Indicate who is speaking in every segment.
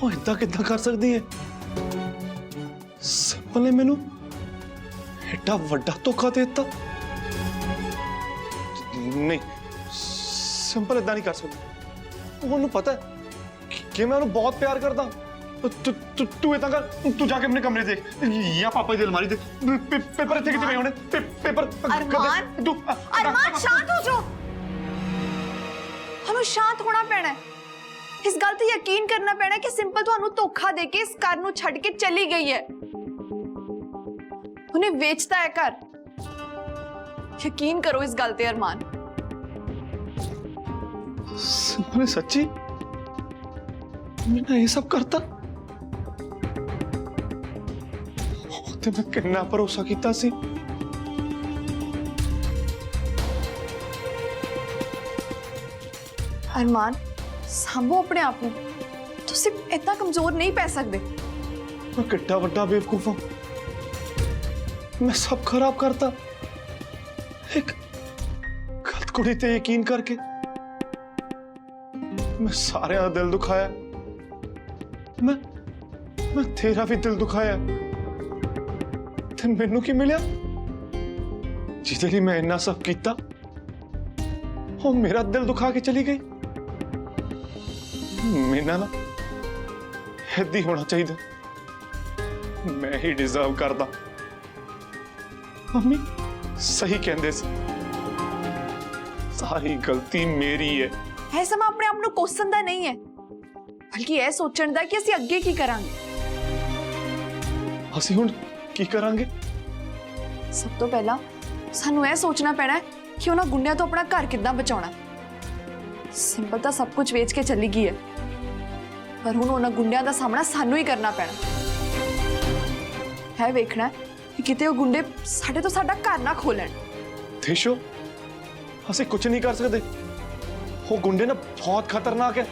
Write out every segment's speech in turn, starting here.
Speaker 1: ਉਹ ਇਦਾਂ ਕਿੱਦਾਂ ਕਰ ਸਕਦੀ ਹੈ? ਸਿੰਪਲ ਨੇ ਮੈਨੂੰ ਐਡਾ ਵੱਡਾ ਧੋਖਾ ਦੇ ਦਿੱਤਾ। ਨਹੀਂ, ਸਿੰਪਲ ਇਦਾਂ ਨਹੀਂ ਕਰ ਸਕਦੀ। ਉਹਨੂੰ ਪਤਾ ਹੈ कि मैं उन्हें बहुत प्यार करता हूं। तू इतना कर, तू जाके अपने कमरे देख या पापा की अलमारी देख, पेपर इतने कितने होने पेपर।
Speaker 2: अरमान, तू अरमान शांत हो जाओ। हमें शांत होना पैना है। इस गल ते यकीन करना पैना कि सिंपल तुहानू धोखा देके इस घर नू छड्ड के चली गई है। उन्हें बेचता है घर। यकीन करो इस गल ते अरमान।
Speaker 1: सिंपल सच्ची मैं ये सब करता ते मैं कितना भरोसा किया सी।
Speaker 2: अरमान सांभो अपने आप को। तुसी इतना कमजोर नहीं पै सकते।
Speaker 1: मैं कितना बड़ा बेवकूफ हूं। मैं सब खराब करता एक गलत कुड़ी ते यकीन करके। मैं सारे का दिल दुखाया। मैं तेरा भी दिल दुखाया ते मैनू की मिलिया जिहदे लई मैं इन्ना सब कीता वो मेरा दिल दुखा के चली गई। मेरे नाल ऐदी होना चाहिए। मैं ही डिजर्व करदा। मम्मी सही कहंदे सी, सारी गलती मेरी है।
Speaker 2: है समा अपने आप नू कोसण दा नहीं है, बल्कि यह सोचण दा कि असीं अगे की करांगे।
Speaker 1: असीं हुण की करांगे?
Speaker 2: सब तो पहला सानू यह सोचना पैना है कि उन्हां गुंडियां तो अपना घर किद्दां बचाउणा। सिंपल तो सब कुछ वेच के चली गई है, पर हुण उन्हां गुंडियां दा सामना सानू ही करना पैना है। वेखना है कि किते वो गुंडे साडे तो साडा घर ना खोलण।
Speaker 1: देशो असीं कुछ नहीं कर सकते। वो गुंडे ना बहुत खतरनाक है।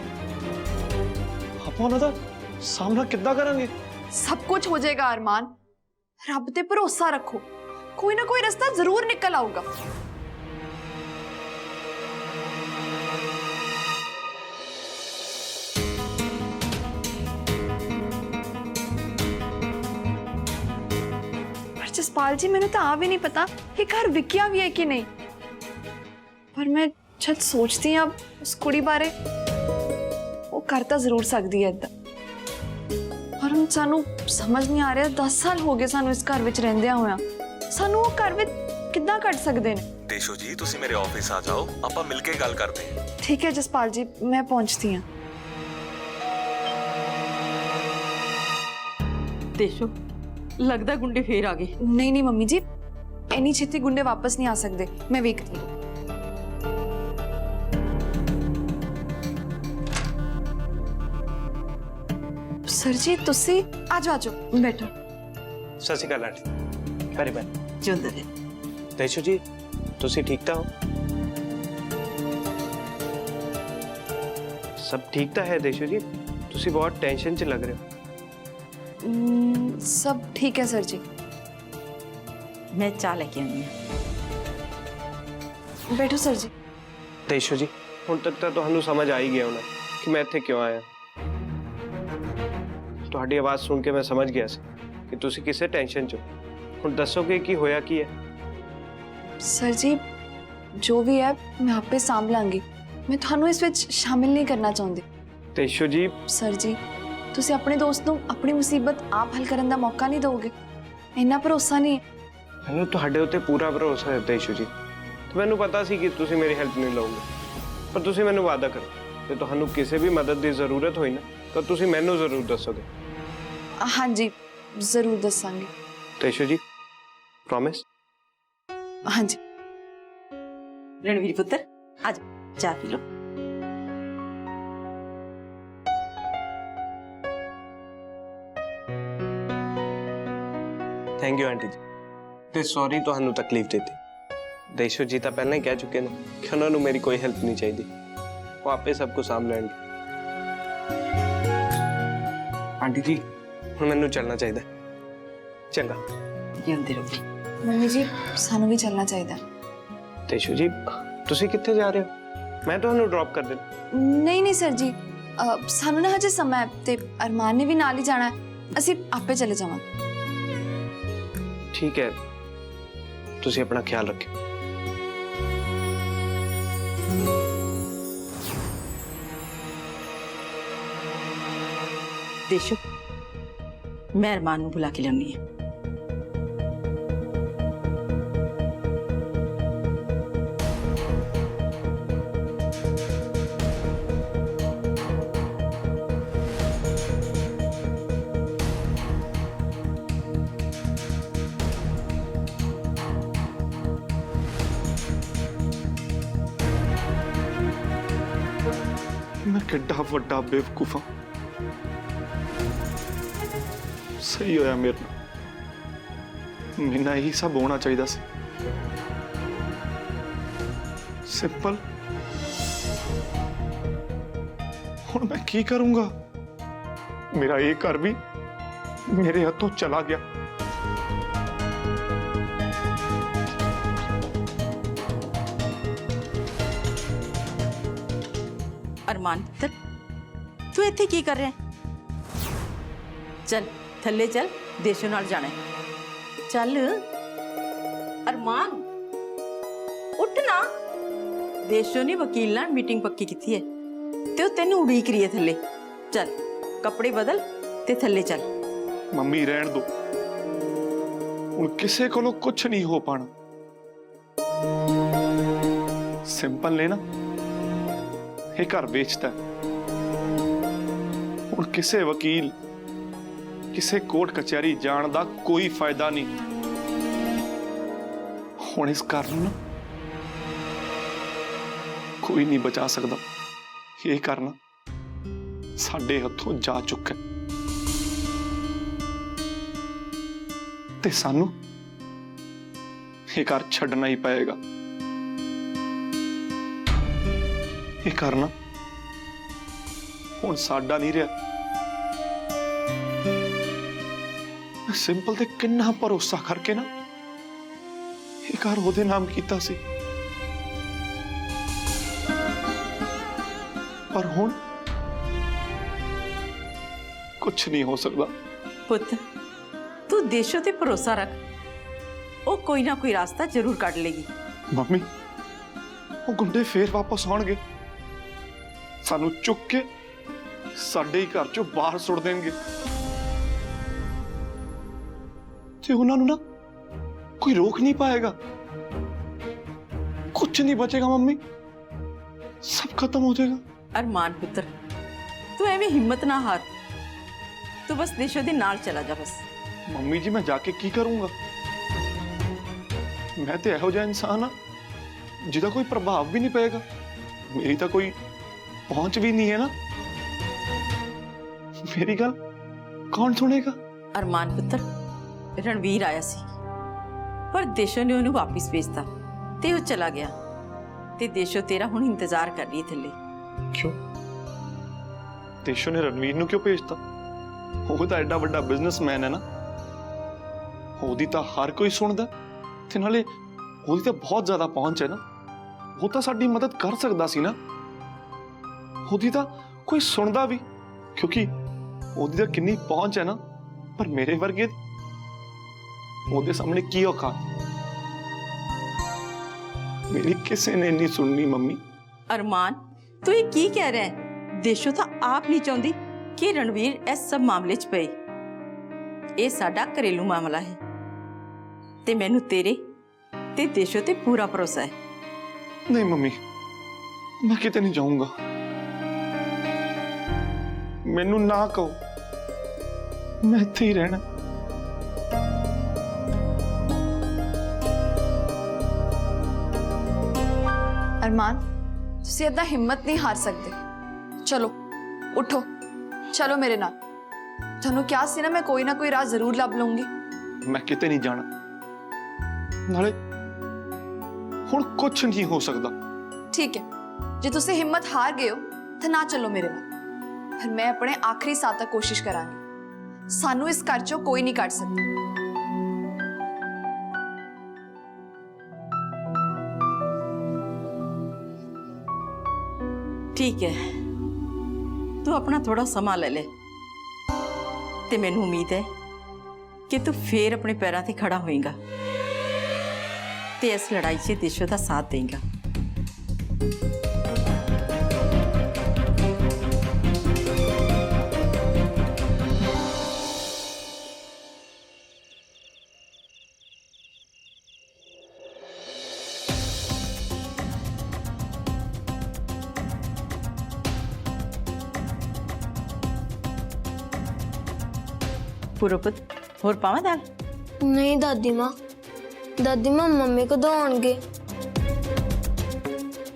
Speaker 1: सामना किद्दां करांगे?
Speaker 2: सब कुछ हो जाएगा अरमान। रब ते भरोसा रखो, कोई ना कोई रास्ता जरूर निकल आऊगा। पर जसपाल जी मैंने तो आ भी नहीं पता कि घर विकिया भी है कि नहीं। पर मैं जब सोचती हूं उस कुड़ी बारे, वो करता जरूर सकती है इदा। पर हम सानू समझ नहीं आ रहा, 10 साल हो गए सानू इस घर विच रहंदियां होया, सानू वो घर विच किद्दां कट सकदे ने?
Speaker 3: देशो जी तुसी मेरे ऑफिस आ जाओ, आपां मिलके गल करते हैं।
Speaker 2: ठीक है जसपाल जी, मैं पहुंचती हूं।
Speaker 4: देशो लगदा गुंडे फिर आ गए।
Speaker 2: नहीं नहीं मम्मी जी, इन्नी छेती गुंडे वापस नहीं आ सकते। मैं वेखती हूं। सर जी तुसी आ जाओ बैठो।
Speaker 1: सत श्री अकाल आंटी। पैरी पैर।
Speaker 4: जिंदा रहे।
Speaker 1: देशो जी तुसी ठीक तो हो?
Speaker 5: सब ठीक तो है देशो जी, तुसी बहुत टेंशन च लग रहे हो।
Speaker 2: सब ठीक है सर जी।
Speaker 4: मैं चाह लेके आई हूं।
Speaker 2: बैठो सर जी।
Speaker 5: देशो जी हुण तक तो तुहानू समझ आ ही गया होना कि मैं इत्थे क्यों आया। तुहाडी आवाज़ सुन के मैं समझ गया सी कि तुसी किसे टेंशन चो। हुण दसोगे कि होया की है?
Speaker 2: सर जी जो भी है मैं आपे सांभ लांगी। मैं थानू इस विच शामिल नहीं करना चाहती।
Speaker 5: देशो जी
Speaker 2: सर जी तुसी अपने दोस्त नू अपनी मुसीबत आप हल करने का मौका नहीं दोगे? इन्ना भरोसा नहीं है?
Speaker 5: मैनू तुहाडे उत्ते पूरा भरोसा है देशो जी। तो मैनू पता सी कि तुसी मेरी हेल्प नहीं लोगे, पर तुसी मैनू वादा करो कि तुहानू किसी भी मदद की जरूरत होई ना तो तुसी मैनू जरूर दसोगे।
Speaker 2: हाँ जी जरूर दसांगी।
Speaker 5: देशो जी प्रॉमिस?
Speaker 2: हाँ जी।
Speaker 4: रणवीर पुत्र आज चाय पी लो।
Speaker 5: Thank you aunty ji. ते सॉरी तुहानू तकलीफ देती। देशो जी तो पहले ही कह चुके हैं कि उन्होंने मेरी कोई हेल्प नहीं चाहिए, वो आपे सब कुछ सामभ लेंगे। आंटी जी हुण मैनू चलना चाहिए। चंगा।
Speaker 4: जिंदे रहो।
Speaker 2: मम्मी जी सानू भी चलना चाहिए।
Speaker 5: देशो जी तुसी कित्थे जा रहे हो? मैं तुहानू ड्रॉप कर देना।
Speaker 2: नहीं नहीं सर जी ਸਾਨੂੰ ਨਾ ਹਜੇ ਸਮਾਂ ਹੈ ਤੇ ਅਰਮਾਨ ਨੇ ਵੀ ਨਾਲ ਹੀ ਜਾਣਾ ਹੈ। ਅਸੀਂ ਆਪੇ ਚਲੇ ਜਾਵਾਂਗੇ।
Speaker 5: ठीक है, तुसी अपना ख्याल रखियो।
Speaker 4: देशो मैं अरमान नूं बुला के लानी है।
Speaker 1: मैं किड्डा वड्डा बेवकूफ हाँ। सही होया मेरे नाल। मैनू यही सब होना चाहिए सी। सिंपल। हुण मैं की करूंगा? मेरा ये घर भी मेरे हाथों चला गया।
Speaker 4: अरमान पुत्र तू इत्थे की कर रहा है? चल थल्ले चल, देशों नाल जाना है। चल अरमान उठ ना। देशों ने वकील नाल मीटिंग पक्की की है ते ओ तैनूं उड़ीक रही है थल्ले। चल कपड़े बदल ते थल्ले चल।
Speaker 1: मम्मी रहन दो, हुण किसे कोलों कुछ नहीं हो पाना। सिंपल ने ना ये घर बेचता है। हुण किसे वकील किसे कोर्ट कचहरी जाण दा कोई फायदा नहीं। हुण इस घर नूं ना कोई नहीं बचा सकदा। ये घर ना साडे हथों जा चुका है ते सानू ये घर छड्डना ही पएगा। ये घर ना हुण साडा नहीं रहा। सिंपल ते किन्ना भरोसा करके ना ये घर ओहदे नाम कीता सी, पर हुण कुछ नहीं हो सकता।
Speaker 4: पुत्र तू देशों ते भरोसा रख, वो कोई ना कोई रास्ता जरूर कढ लेगी।
Speaker 1: मम्मी वो गुंडे फिर वापस आउणगे, सानू चुक के साडे ही घर चों बाहर सुट देंगे ते उन्हां नूं ना कोई रोक नहीं पाएगा। कुछ नहीं बचेगा मम्मी, सब खत्म हो जाएगा।
Speaker 4: अरमान पुत्र तू एवें हिम्मत ना हार, तू बस देशों दे नाल चला जा बस।
Speaker 1: मम्मी जी मैं जाके की करूंगा? मैं तो इहो जिहा इंसान हाँ जिहदा कोई प्रभाव भी नहीं पेगा। मेरी तो कोई पहुंच भी नहीं है ना। मेरी गल कौन सुनेगा?
Speaker 4: अरमान पुत्र रणवीर आया सी पर देशों ने उन्हें वापिस भेजता ते वो चला गया ते देशों तेरा हुण इंतजार कर रही है थल्ले।
Speaker 1: क्यों? देशों ने रणवीर नूं क्यों भेजता? वो तो एडा बड़ा बिजनेसमैन है ना, ओदी तो हर कोई सुनदा ते नाले ओदी तो बहुत ज्यादा पहुंच है ना। वो तो साडी मदद कर सकदा सी ना। ओदी तो कोई सुनदा भी, क्योंकि ओदी तो कितनी पहुंच है ना। पर मेरे वर्गे ओदे सामने की औकात? मेरी किसी ने नहीं सुननी मम्मी।
Speaker 4: अरमान तू ये की कह रहा है? देशों तो आप नहीं चाहती कि रणवीर इस सब मामले च पे। ये साडा घरेलू मामला है ते मैनू तेरे ते देशों ते पूरा भरोसा है।
Speaker 1: नहीं मम्मी मैं किते नहीं जाऊंगा। मैनू ना कहो, मैं इत्थे ही रहना।
Speaker 2: अरमान तुसीं इदां हिम्मत नहीं हार सकते। चलो उठो, चलो मेरे नाल। तुहानू क्या सी ना मैं कोई ना कोई राह जरूर लभ लूंगी।
Speaker 1: मैं किते नहीं जाना, नाले हुण कुछ नहीं हो सकता।
Speaker 2: ठीक है, जे तुसीं हिम्मत हार गए हो तो ना चलो मेरे नाल। फिर मैं अपने आखिरी साह तक कोशिश करांगी। सानू इस घर चों कोई नहीं कढ सकता।
Speaker 4: ठीक है तू अपना थोड़ा समा ले ले ते मैनू उम्मीद है कि तू फिर अपने पैरों ते खड़ा होएगा ते इस लड़ाई से देशों का साथ देगा। पूरा पुत होर पावा दाल?
Speaker 6: नहीं दादी माँ मम्मी कदों आउणगे?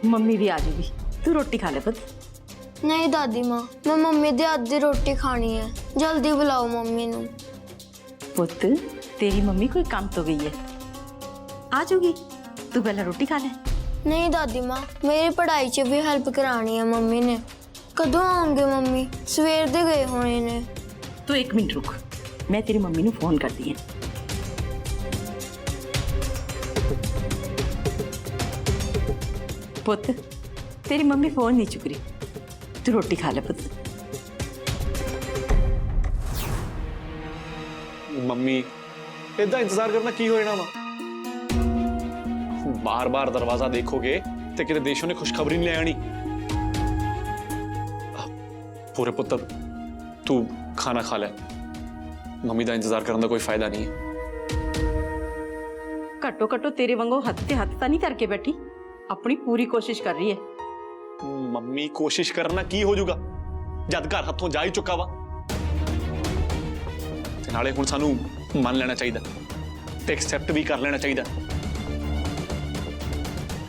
Speaker 4: मम्मी भी आ जाएगी, तू रोटी खा ले पुत।
Speaker 6: नहीं दादी माँ, मैं मम्मी दे हाथ दी रोटी खानी है, जल्दी बुलाओ मम्मी नू।
Speaker 4: पुत तेरी मम्मी कोई काम तो गई है, आ जाओगी, तू पहले रोटी खा ले।
Speaker 6: नहीं दादी माँ, मेरी पढ़ाई च भी हेल्प करानी है मम्मी ने। कदों आउणगे मम्मी? सवेर दे गए होने ने।
Speaker 4: तू एक मिनट रुक, मैं तेरी मम्मी नू फोन कर दी है। पुत तेरी मम्मी फोन नहीं चुक रही, तू रोटी खा ले पुत।
Speaker 1: मम्मी इदा इंतजार करना की होना वा? बार बार दरवाजा देखोगे तो किते देशों ने खुशखबरी नहीं ले आनी। पूरे पुत्र तू खाना खा ले, मम्मी का इंतजार करने का कोई फायदा नहीं है।
Speaker 4: घट्टो घट्टो तेरे वांगो हथ ते हथ नहीं धर के बैठी, अपनी पूरी कोशिश कर रही है।
Speaker 1: मम्मी कोशिश करना की हो जाऊगा जद घर हथों जा ही चुका वा। ते नाले हुण सानू मान लेना चाहिए ते एक्सेप्ट भी कर लेना चाहिए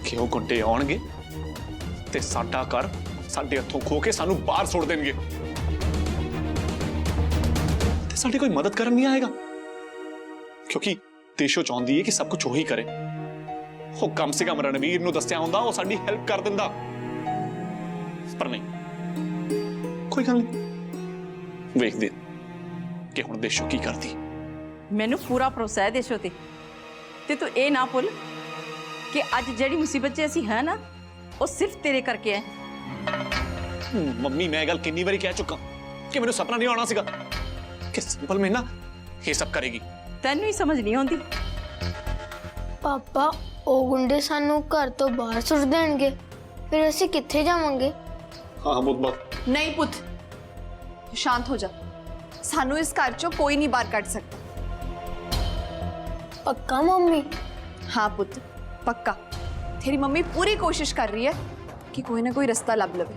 Speaker 1: कि वो गुंडे आउणगे ते साडा घर साडे हथों खो के सानू बाहर सुट देणगे ते साडी कोई मदद करन नहीं आएगा, क्योंकि देशो चाहती है कि सब कुछ वही करे। वो कम से कम रणवीर नू दस्सिया हुंदा वो साडी हेल्प कर दिंदा, पर नहीं। कोई गल नहीं, वेख दे कि हुण देशो की करदी।
Speaker 4: मैनू पूरा भरोसा है देशों ते तू ये ना भुल कि अज जिहड़ी मुसीबत च असीं है ना, वो सिर्फ तेरे करके है।
Speaker 1: मम्मी मैं गल कितनी बारी कह चुका कि मैंने सपना नहीं आना सीगा कि सिंपल में ना ये सब करेगी।
Speaker 4: तैनू ही समझ नहीं आती।
Speaker 6: पापा ओ गुंडे सानू घर तो बाहर सुट देणगे, फिर असीं कित्थे जावांगे?
Speaker 1: हाँ बहुत बात।
Speaker 2: नहीं पुत, शांत हो जा। सानू इस घर चो कोई नहीं बाहर कट सकता।
Speaker 6: पक्का मम्मी?
Speaker 2: हाँ पुत पक्का। तेरी मम्मी पूरी कोशिश कर रही है कि कोई ना कोई रास्ता लब लवे।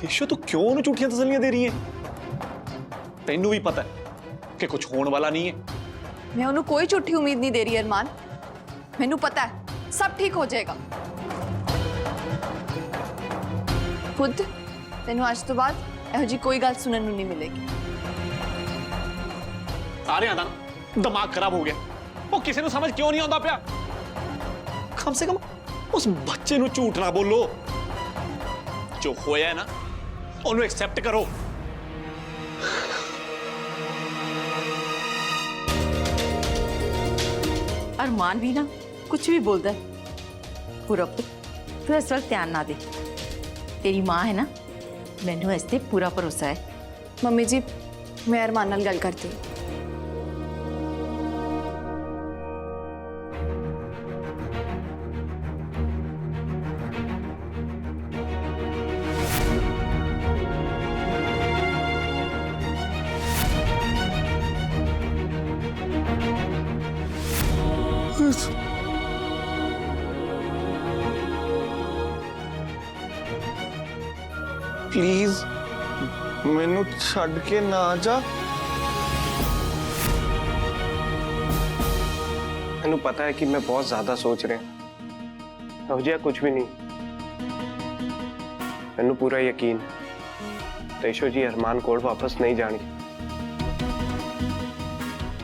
Speaker 1: देशो तू क्यों उन्हें झूठियां तसल्लियां दे रही है? तेनू भी पता है कि कुछ होने वाला नहीं है।
Speaker 2: मैं उन्हें कोई झूठी उम्मीद नहीं दे रही अरमान, मैनू पता है सब ठीक हो जाएगा। खुद तेनू आज तो बाद एहो जी कोई गल सुनने नू नहीं मिलेगी।
Speaker 1: सारे दा दिमाग खराब हो गया, वो किसी को समझ क्यों नहीं आता पिया? कम से कम उस बच्चे नू झूठ ना बोलो, जो होया है ना उन्हें एक्सेप्ट करो।
Speaker 4: अरमान भी ना कुछ भी बोलता है। पूरा तू इस वक्त ध्यान ना दे, तेरी माँ है ना, मैनू इस ते पूरा भरोसा है।
Speaker 2: मम्मी जी मैं अरमान नाल गल करती हूँ।
Speaker 1: प्लीज मैनू छड़ के ना जा।
Speaker 5: मैनू पता है कि मैं बहुत ज्यादा सोच रहा हो जिया, कुछ भी नहीं। मैनू पूरा यकीन देशो जी अरमान कोल वापस नहीं जानी,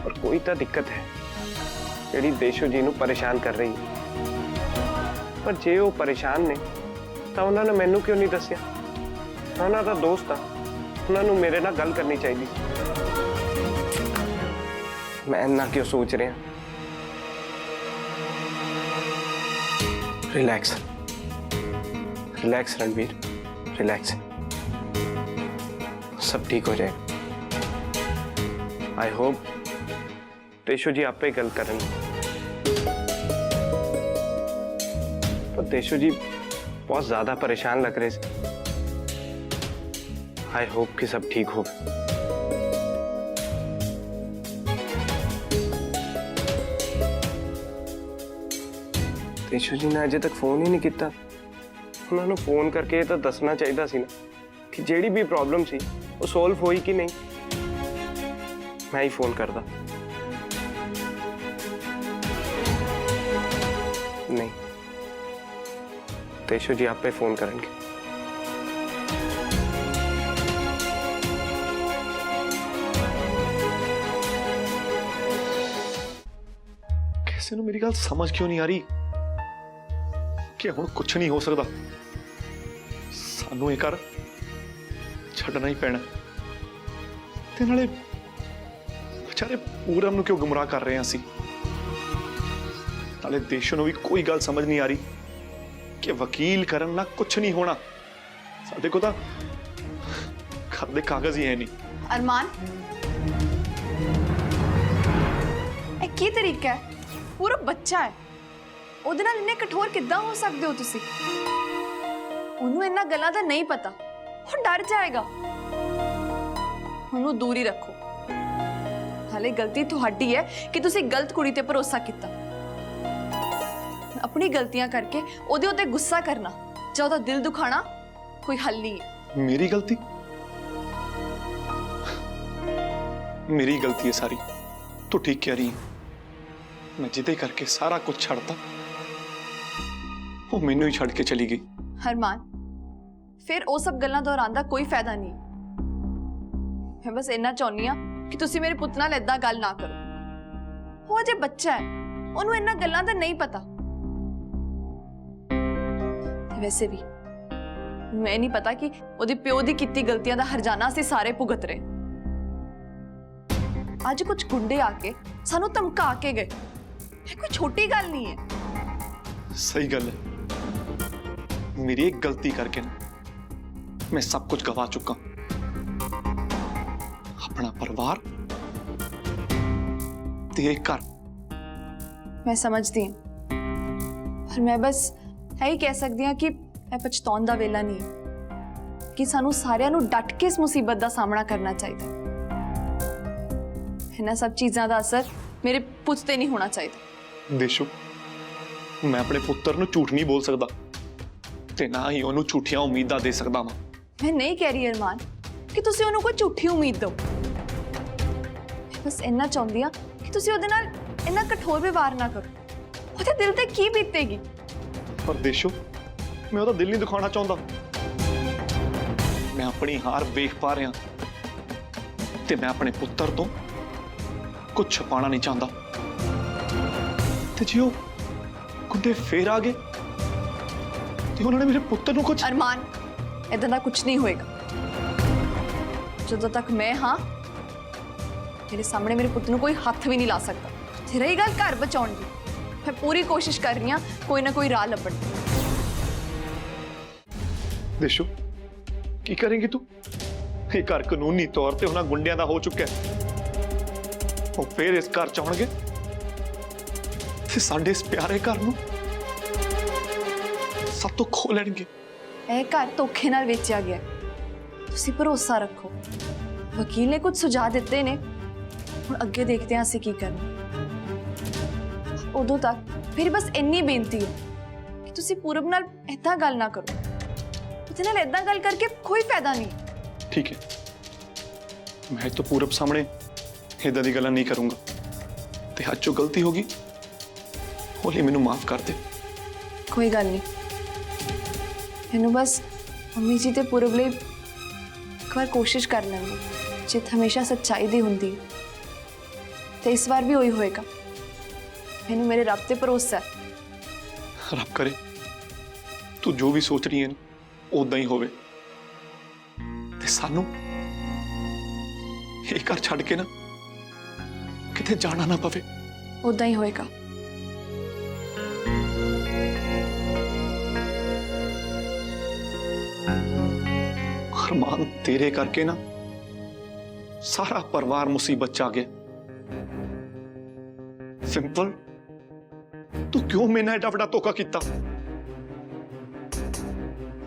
Speaker 5: और कोई तो दिक्कत है जेड़ी देशो जी नू परेशान कर रही है। पर जे वो परेशान ने तो उन्होंने मैनू क्यों नहीं दसिया? उन्होंने तो दोस्त था, उन्होंने मेरे नाल गल करनी चाहिए। मैं इन्ना क्यों सोच रहा? Relax relax Ranveer, relax. सब ठीक हो जाएगा। आई होप देशो जी आप पे गल करेंगे, पर देशो जी बहुत ज्यादा परेशान लग रहे थे। आई होप कि सब ठीक होगा। देशो जी ने अजे तक फोन ही नहीं किया। उन्होंने फोन करके ये तो दसना चाहिए सी ना कि जेड़ी भी प्रॉब्लम सी वो सॉल्व होई कि नहीं। मैं ही फोन करदा। नहीं, देशो जी आप पे फोन करेंगे।
Speaker 1: ਕਿਸੇ ਨੂੰ ਮੇਰੀ ਗੱਲ ਸਮਝ ਕਿਉਂ ਨਹੀਂ ਆ ਰਹੀ ਕਿ ਹੁਣ ਕੁਝ ਨਹੀਂ ਹੋ ਸਕਦਾ। ਸਾਨੂੰ ਇਹ ਕਰ ਛੱਡਣਾ ਹੀ ਪੈਣਾ ਤੇ ਨਾਲੇ ਵਿਚਾਰੇ ਪੂਰਮ ਨੂੰ ਕਿਉਂ ਗੁੰਮਰਾਹ ਕਰ ਰਹੇ ਹਾਂ ਅਸੀਂ। ਨਾਲੇ ਦੇਸ਼ ਨੂੰ ਵੀ ਕੋਈ ਗੱਲ ਸਮਝ ਨਹੀਂ ਆ ਰਹੀ ਕਿ ਵਕੀਲ ਕਰਨ ਨਾਲ ਕੁਝ ਨਹੀਂ ਹੋਣਾ। ਸਾਡੇ ਕੋਲ ਤਾਂ ਘਰ ਦੇ ਕਾਗਜ਼ ਹੀ ਹੈ ਨਹੀਂ।
Speaker 2: अरमान ਇਹ ਕੀ ਤਰੀਕਾ ਹੈ? ਪੂਰਾ ਬੱਚਾ ਹੈ, ਉਹਦੇ ਨਾਲ ਇੰਨੇ ਕਠੋਰ ਕਿੱਦਾਂ ਹੋ ਸਕਦੇ ਹੋ ਤੁਸੀਂ? ਉਹਨੂੰ ਇੰਨਾ ਗੱਲਾਂ ਦਾ ਨਹੀਂ ਪਤਾ, ਉਹ ਡਰ ਜਾਏਗਾ। ਉਹਨੂੰ ਦੂਰ ਹੀ ਰੱਖੋ। ਹਾਲੇ ਗਲਤੀ ਤੁਹਾਡੀ ਹੈ ਕਿ ਤੁਸੀਂ ਗਲਤ ਕੁੜੀ ਤੇ ਭਰੋਸਾ ਕੀਤਾ। ਆਪਣੀ ਗਲਤੀਆਂ ਕਰਕੇ ਉਹਦੇ ਉੱਤੇ ਗੁੱਸਾ ਕਰਨਾ ਜਾਂ ਉਹਦਾ ਦਿਲ ਦੁਖਾਣਾ ਕੋਈ ਹੱਲ ਨਹੀਂ ਹੈ।
Speaker 1: मेरी गलती? मेरी गलती है सारी। तू ठीक कह रही है। मैं जिदे करके सारा कुछ छड़ता, वो मैनू ही छड़ के चली गई।
Speaker 2: हरमान, फिर वो सब गल्लां दोहराउण दा कोई फायदा नहीं। मैं बस इन्ना चाहुंदी हां कि तुसीं मेरे पुत्त नाल इदां गल ना करो। वो अजे बच्चा है, ओनू इन्ना गल्लां दा नहीं पता। वैसे भी मैं नहीं पता कि ओदी प्यो दी कीती गलतियां दा हरजाना असीं सारे भुगत रहे। आज कुछ गुंडे आके सानू धमका के गए, ये कोई छोटी गल नहीं है।
Speaker 1: सही गल है। मेरी एक गलती करके ना मैं सब कुछ गवा चुका। अपना परिवार ते एक घर।
Speaker 2: मैं समझती हूँ, पर मैं बस यही कह सकती हूँ कि मैं पछताउण दा वेला नहीं कि सानू सारियां नू डट के इस मुसीबत दा सामना करना चाहिए। इन्हां सब चीज़ां दा असर मेरे पुत्त ते नहीं होना चाहिए।
Speaker 1: देशो, मैं अपने पुत्र नू झूठ नहीं बोल सकता ते ना ही ओनू झूठियां उम्मीदां दे सकदा वां।
Speaker 2: मैं नहीं कह रही अरमान कि तुसीं ओनू कोई झूठी उम्मीद दो। मैं बस इन्ना चाहुंदी हां कि तुसीं ओहदे नाल इन्ना कठोर व्यवहार ना करो। ओहदे दिल ते की बीतेगी?
Speaker 1: पर देशो, मैं ओहदा दिल नहीं दिखाना चाहता। मैं अपनी हार वेख पा रहा ते मैं अपने पुत्र तो कुछ छुपाना नहीं चाहता। ते जे गुंडे फिर आ गए ते उन्होंने मेरे पुत्र को कुछ।
Speaker 2: अरमान, इदां दा कुछ नहीं होएगा। जदों तक मैं हाँ, मेरे सामने मेरे पुत्र कोई हाथ भी नहीं ला सकता। ते रही गल घर बचाउण दी, मैं पूरी कोशिश कर रही हां कोई ना कोई राह लभण दी।
Speaker 1: देशो, की करेंगी तू? ये घर कानूनी तौर पे उन्हां गुंडियां दा हो चुका है। वो फिर इस घर चाहणगे ते साडे इस प्यारे घर नूं सब तो खो लैणगे।
Speaker 2: ਇਹ ਘਰ ਧੋਖੇ ਨਾਲ ਵੇਚਿਆ ਗਿਆ। ਤੁਸੀਂ ਭਰੋਸਾ ਰੱਖੋ। ਵਕੀਲ ਨੇ ਕੁਝ ਸੁਝਾਅ ਦਿੱਤੇ ਨੇ, ਹੁਣ ਅੱਗੇ ਦੇਖਦੇ ਹਾਂ ਅਸੀਂ ਕੀ ਕਰਨਾ। ਉਦੋਂ ਤੱਕ ਫਿਰ ਬਸ ਇੰਨੀ ਬੇਨਤੀ ਹੈ ਕਿ ਤੁਸੀਂ ਪੂਰਬ ਨਾਲ ਏਦਾਂ ਗੱਲ ਨਾ ਕਰੋ। ਉਹਦੇ ਨਾਲ ਏਦਾਂ ਗੱਲ ਕਰਕੇ ਕੋਈ ਫਾਇਦਾ ਨਹੀਂ।
Speaker 1: ठीक है, मैं तो पूरब सामने इदां दी गल्लां नहीं करूंगा ते अज जो गलती होगी होली मैनू माफ कर दे।
Speaker 2: कोई गल नहीं, मैनू बस मम्मी जी ते पूरब लिए एक बार कोशिश कर लेंगे। जित हमेशा सच्चाई दी हुंदी है ते इस बार भी वही होएगा। मैनू मेरे रब ते भरोसा है।
Speaker 1: रब करे तू जो भी सोच रही है ना उदां ही होवे ते सानू ये घर छड़ के ना किते जाना ना पवे।
Speaker 2: उदां ही होएगा।
Speaker 1: अरमान, तेरे करके ना सारा परिवार मुसीबत च आ गया। सिंपल, तू क्यों मेरे नाल एडा बड़ा धोखा किया?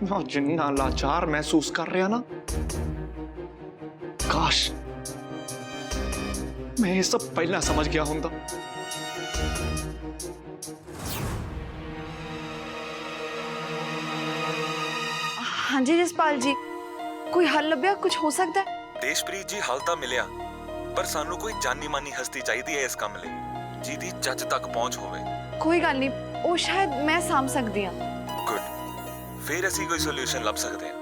Speaker 1: मैं जिन्ना लाचार महसूस कर रहा ना, काश मैं ये सब पहला समझ गया होंदा।
Speaker 2: हाँ जी जसपाल जी, कोई हल लभ्या? कुछ हो सकता है?
Speaker 3: ਦੇਸ਼ਪ੍ਰੀਤ ਜੀ ਹੱਲ ਤਾਂ ਮਿਲਿਆ, ਪਰ ਸਾਨੂੰ ਕੋਈ ਜਾਨੀ ਮਾਨੀ ਹਸਤੀ ਚਾਹੀਦੀ ਹੈ ਇਸ ਕੰਮ ਲਈ, ਜਿਹਦੀ ਜੱਜ ਤੱਕ ਪਹੁੰਚ ਹੋਵੇ।
Speaker 2: कोई गल नहीं, वो शायद मैं साम सकती हाँ।
Speaker 3: ਗੁੱਡ, ਫਿਰ ਅਸੀਂ ਕੋਈ ਸੋਲੂਸ਼ਨ ਲੱਭ ਸਕਦੇ ਹਾਂ।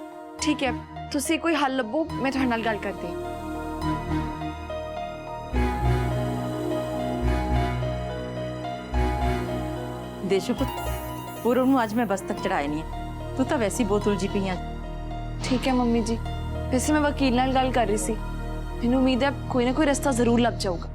Speaker 2: ठीक है, तुसी कोई हल लभो, मैं तुहाडे नाल गल करदी हाँ।
Speaker 4: देशु पुत, पूरब ਨੂੰ ਅੱਜ ਮੈਂ ਬਸ ਤੱਕ ਚੜਾਇਆ ਨਹੀਂ ਹੈ। ਤੂੰ ਤਾਂ ਵੈਸੀ ਬਹੁਤ ਉਲਝੀ ਪਈ ਆ।
Speaker 2: ठीक है मम्मी जी, वैसे मैं वकील नाल गल कर रही सी, मैनूं उम्मीद है कोई ना कोई रास्ता जरूर लभ जाऊगा।